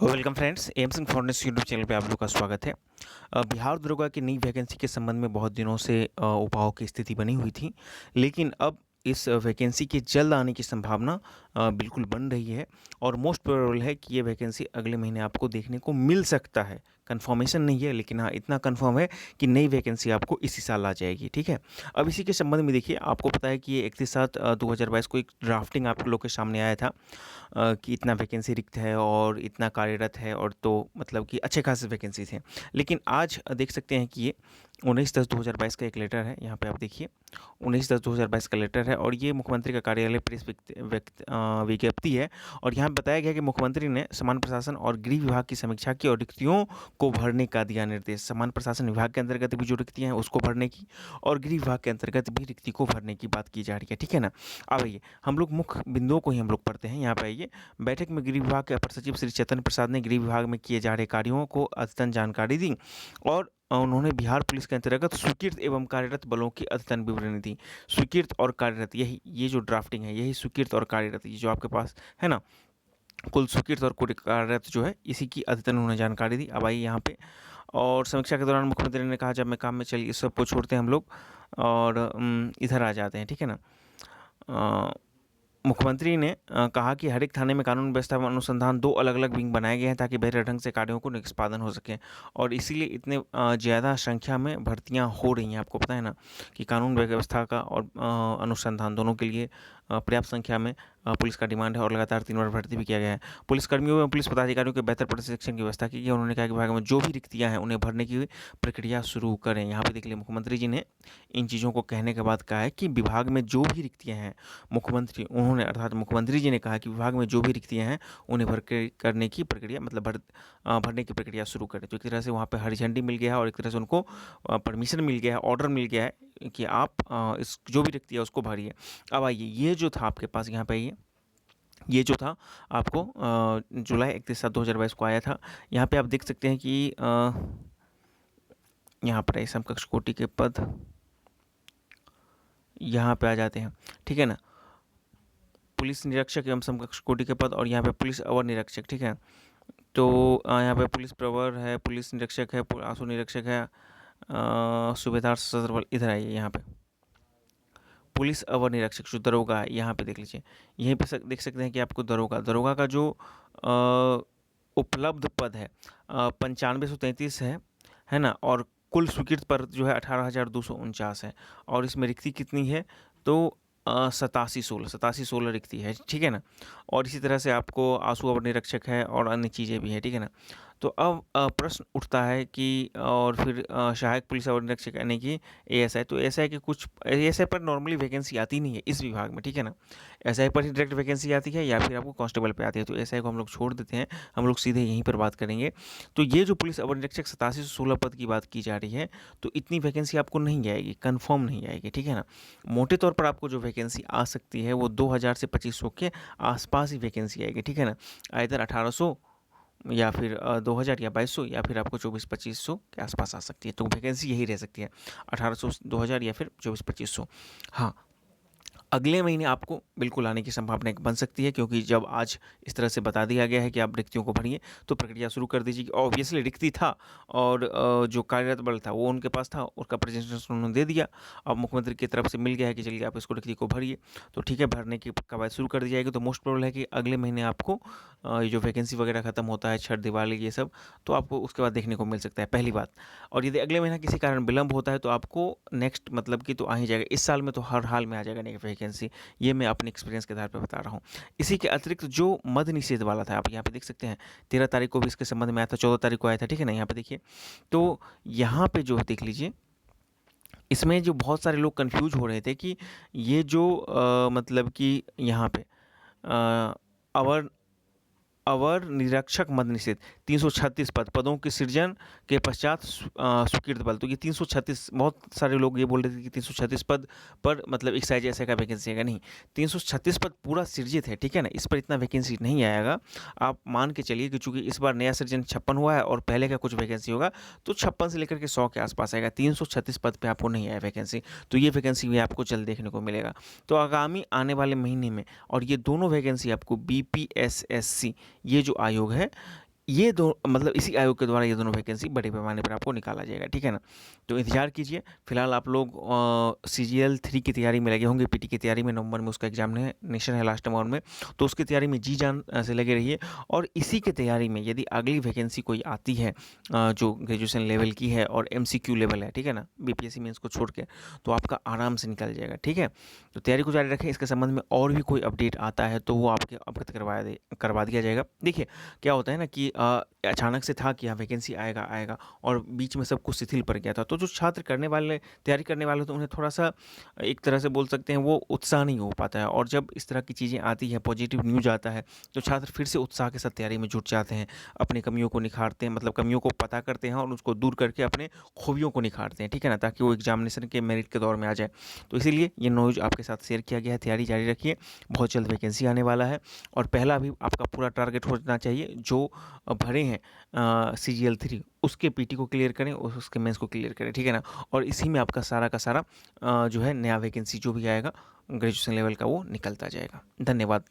Welcome friends, AIIMS information YouTube channel पे आप लोग का स्वागत है। बिहार दरोगा की नई वैकेंसी के संबंध में बहुत दिनों से उपायों की स्थिति बनी हुई थी, लेकिन अब इस वैकेंसी के जल्द आने की संभावना बिल्कुल बन रही है और मोस्ट प्रोबेबल है कि ये वैकेंसी अगले महीने आपको देखने को मिल सकता है। कंफर्मेशन नहीं है, लेकिन हाँ इतना कंफर्म है कि नई वैकेंसी आपको इसी साल आ जाएगी। ठीक है, अब इसी के संबंध में देखिए, आपको पता है कि ये 31/7/2022 को एक ड्राफ्टिंग आप लोग के सामने आया था कि इतना वैकेंसी रिक्त है और इतना कार्यरत है, और तो मतलब कि अच्छे खासे वैकेंसी थे। लेकिन आज देख सकते हैं कि ये 19/10/2022 का एक लेटर है। यहाँ पे आप देखिए, 19/10/2022 का लेटर है और ये मुख्यमंत्री का कार्यालय प्रेस विज्ञप्ति है। और यहाँ बताया गया कि मुख्यमंत्री ने सामान्य प्रशासन और गृह विभाग की समीक्षा की और रिक्तियों को भरने का दिया निर्देश। सामान्य प्रशासन विभाग के अंतर्गत भी जो रिक्तियाँ हैं उसको भरने की, और गृह विभाग के अंतर्गत भी रिक्ति को भरने की बात की जा रही है। ठीक है ना। अब आइए हम लोग मुख्य बिंदुओं को ही हम लोग पढ़ते हैं। यहाँ पे आइए, बैठक में गृह विभाग के अपर सचिव श्री चेतन प्रसाद ने गृह विभाग में किए जा रहे कार्यों को अद्यतन जानकारी दी, और उन्होंने बिहार पुलिस के अंतर्गत स्वीकृत एवं कार्यरत बलों की अद्यतन विवरणी दी। स्वीकृत और कार्यरत, यही ये जो ड्राफ्टिंग है, यही स्वीकृत और कार्यरत, ये जो आपके पास है ना, कुल स्वीकृत और कुल कार्यरत जो है, इसी की अद्यतन उन्होंने जानकारी दी। अब आइए यहाँ पे, और समीक्षा के दौरान मुख्यमंत्री ने कहा, जब मैं काम में चलिए इस सबको छोड़ते हैं हम लोग और इधर आ जाते हैं। ठीक है ना। मुख्यमंत्री ने कहा कि हर एक थाने में कानून व्यवस्था व अनुसंधान 2 अलग-अलग विंग बनाए गए हैं ताकि बेहतर ढंग से कार्यों को निष्पादन हो सके, और इसीलिए इतने ज़्यादा संख्या में भर्तियां हो रही हैं। आपको पता है ना कि कानून व्यवस्था का और अनुसंधान दोनों के लिए पर्याप्त संख्या में पुलिस का डिमांड है, और लगातार 3 बार भर्ती भी किया गया है। पुलिसकर्मियों एवं पुलिस पदाधिकारियों के बेहतर प्रशिक्षण की व्यवस्था की गई है। उन्होंने कहा कि विभाग में जो भी रिक्तियाँ हैं उन्हें भरने की प्रक्रिया शुरू करें। यहाँ पे देख लिया, मुख्यमंत्री जी ने इन चीज़ों को कहने के बाद कहा है कि विभाग में जो भी रिक्तियाँ हैं, मुख्यमंत्री जी ने कहा कि विभाग में जो भी रिक्तियाँ हैं उन्हें करने की प्रक्रिया, मतलब भरने की प्रक्रिया शुरू करें। तो एक तरह से वहाँ पे हरी झंडी मिल गया है, और एक तरह से उनको परमिशन मिल गया है, ऑर्डर मिल गया है कि आप इस जो भी रिक्ति है उसको भरिए। अब आइए, ये जो था आपके पास, यहाँ पे आइए, ये जो था आपको जुलाई 31/7/2022 को आया था। यहाँ पे आप देख सकते हैं कि यहाँ पर समकक्ष कोटि के पद यहाँ पे आ जाते हैं। ठीक है ना, पुलिस निरीक्षक एवं समकक्ष कोटि के पद, और यहाँ पे पुलिस अवर निरीक्षक। ठीक है, तो यहाँ पे पुलिस प्रवर है, पुलिस निरीक्षक है, आंसू निरीक्षक है, सूबेदार सशस्त्र बल। इधर आइए, यहाँ पे पुलिस अवर निरीक्षक जो दरोगा है, यहाँ पे देख लीजिए, यहीं पे देख सकते हैं कि आपको दरोगा का जो उपलब्ध पद है 9533 है ना, और कुल स्वीकृत पद जो है 18,249 है, और इसमें रिक्ति कितनी है, तो 8716 रिक्ति है। ठीक है ना। और इसी तरह से आपको आंसू अवर निरीक्षक है और अन्य चीज़ें भी हैं। ठीक है ना। तो अब प्रश्न उठता है कि, और फिर सहायक पुलिस अवर निरीक्षक यानी कि एएसआई, तो एएसआई के कुछ, एएसआई पर नॉर्मली वैकेंसी आती नहीं है इस विभाग में। ठीक है ना, एसआई पर ही डायरेक्ट वैकेंसी आती है, या फिर आपको कांस्टेबल पे आती है। तो एसआई को हम लोग छोड़ देते हैं, हम लोग सीधे यहीं पर बात करेंगे। तो ये जो पुलिस अवर निरीक्षक 8716 पद की बात की जा रही है, तो इतनी वैकेंसी आपको नहीं आएगी, कन्फर्म नहीं आएगी। ठीक है ना। मोटे तौर पर आपको जो वैकेंसी आ सकती है वो 2000 से 2500 के आसपास ही वैकेंसी आएगी। ठीक है ना, इधर 1800 या फिर 2000 या 2200, या फिर आपको 2400-2500 के आसपास आ सकती है। तो वैकेंसी यही रह सकती है, 1800, 2000 या फिर 2400-2500। हाँ, अगले महीने आपको बिल्कुल आने की संभावना एक बन सकती है, क्योंकि जब आज इस तरह से बता दिया गया है कि आप रिक्तियों को भरिए, तो प्रक्रिया शुरू कर दीजिए। ऑब्वियसली रिक्ति था, और जो कार्यरत बल था वो उनके पास था, उसका प्रेजेंटेशन उन्होंने दे दिया। अब मुख्यमंत्री की तरफ से मिल गया है कि चलिए आप इसको रिक्ति को भरिए, तो ठीक है, भरने की कवायद शुरू कर दी जाएगी। तो मोस्ट प्रोबेबल है कि अगले महीने आपको ये जो वैकेंसी वगैरह खत्म होता है, छठ दिवाली ये सब, तो आपको उसके बाद देखने को मिल सकता है, पहली बात। और यदि अगले महीना किसी कारण विलंब होता है तो आपको नेक्स्ट, मतलब कि तो आ ही जाएगा, इस साल में तो हर हाल में आ जाएगा नहीं वैकेंसी। ये मैं अपने एक्सपीरियंस के आधार पर बता रहा हूँ। इसी के अतिरिक्त जो मद्य निषेध वाला था, आप यहाँ पे देख सकते हैं, 13 तारीख को भी इसके संबंध में आया था, 14 तारीख को आया था। ठीक है ना, यहाँ पे देखिए, तो यहाँ पे जो है देख लीजिए, इसमें जो बहुत सारे लोग कंफ्यूज हो रहे थे कि ये जो मतलब कि यहाँ पे अवर अवर निरीक्षक मद निषेध 336 पदों के सृजन के पश्चात स्वीकृत बल। तो ये 336, बहुत सारे लोग ये बोल रहे थे कि 336 पद पर मतलब एक्साइज ऐसा का वैकेंसी आएगा, नहीं, 336 पद पूरा सृजित है। ठीक है ना, इस पर इतना वैकेंसी नहीं आएगा। आप मान के चलिए कि चूंकि इस बार नया सृजन 56 हुआ है और पहले का कुछ वैकेंसी होगा, तो 56 से लेकर के 100 के आसपास आएगा। 336 पद पर आपको नहीं आया वैकेंसी, तो ये वैकेंसी भी आपको जल्द देखने को मिलेगा। तो आगामी आने वाले महीने में, और ये दोनों वैकेंसी आपको BPSSC, ये जो आयोग है, ये दो मतलब इसी आयोग के द्वारा ये दोनों वैकेंसी बड़े पैमाने पर आपको निकाला जाएगा, ठीक है ना। तो इंतज़ार कीजिए। फिलहाल आप लोग CGL 3 की तैयारी में लगे होंगे, पीटी की तैयारी में, नवंबर में उसका एग्जामिनेशन है लास्ट नवंबर में, तो उसकी तैयारी में जी जान से लगे रहिए। और इसी की तैयारी में यदि अगली वैकेंसी कोई आती है जो ग्रेजुएशन लेवल की है और MCQ लेवल है, ठीक है ना, BPSC मेंस को छोड़ के, तो आपका आराम से निकल जाएगा, ठीक है। तो तैयारी को जारी रखें। इसके संबंध में और भी कोई अपडेट आता है तो वो आपके अवगत करवा दिया जाएगा। देखिए क्या होता है ना कि अचानक से था कि हाँ वैकेंसी आएगा आएगा, और बीच में सब कुछ शिथिल पड़ गया था, तो जो छात्र करने वाले, तैयारी करने वाले, तो उन्हें थोड़ा सा एक तरह से बोल सकते हैं वो उत्साह नहीं हो पाता है। और जब इस तरह की चीज़ें आती हैं, पॉजिटिव न्यूज आता है, तो छात्र फिर से उत्साह के साथ तैयारी में जुट जाते हैं, अपनी कमियों को निखारते हैं, मतलब कमियों को पता करते हैं और उसको दूर करके अपने खूबियों को निखारते हैं, ठीक है ना, ताकि वो एग्जामिनेशन के मेरिट के दौर में आ जाए। तो इसीलिए ये न्यूज़ आपके साथ शेयर किया गया है। तैयारी जारी रखिए, बहुत जल्द वैकेंसी आने वाला है। और पहला भी आपका पूरा टारगेट होना चाहिए, जो भरे हैं CGL 3 उसके पीटी को क्लियर करें, उसके मेंस को क्लियर करें, ठीक है ना। और इसी में आपका सारा का सारा जो है नया वैकेंसी जो भी आएगा ग्रेजुएशन लेवल का, वो निकलता जाएगा। धन्यवाद।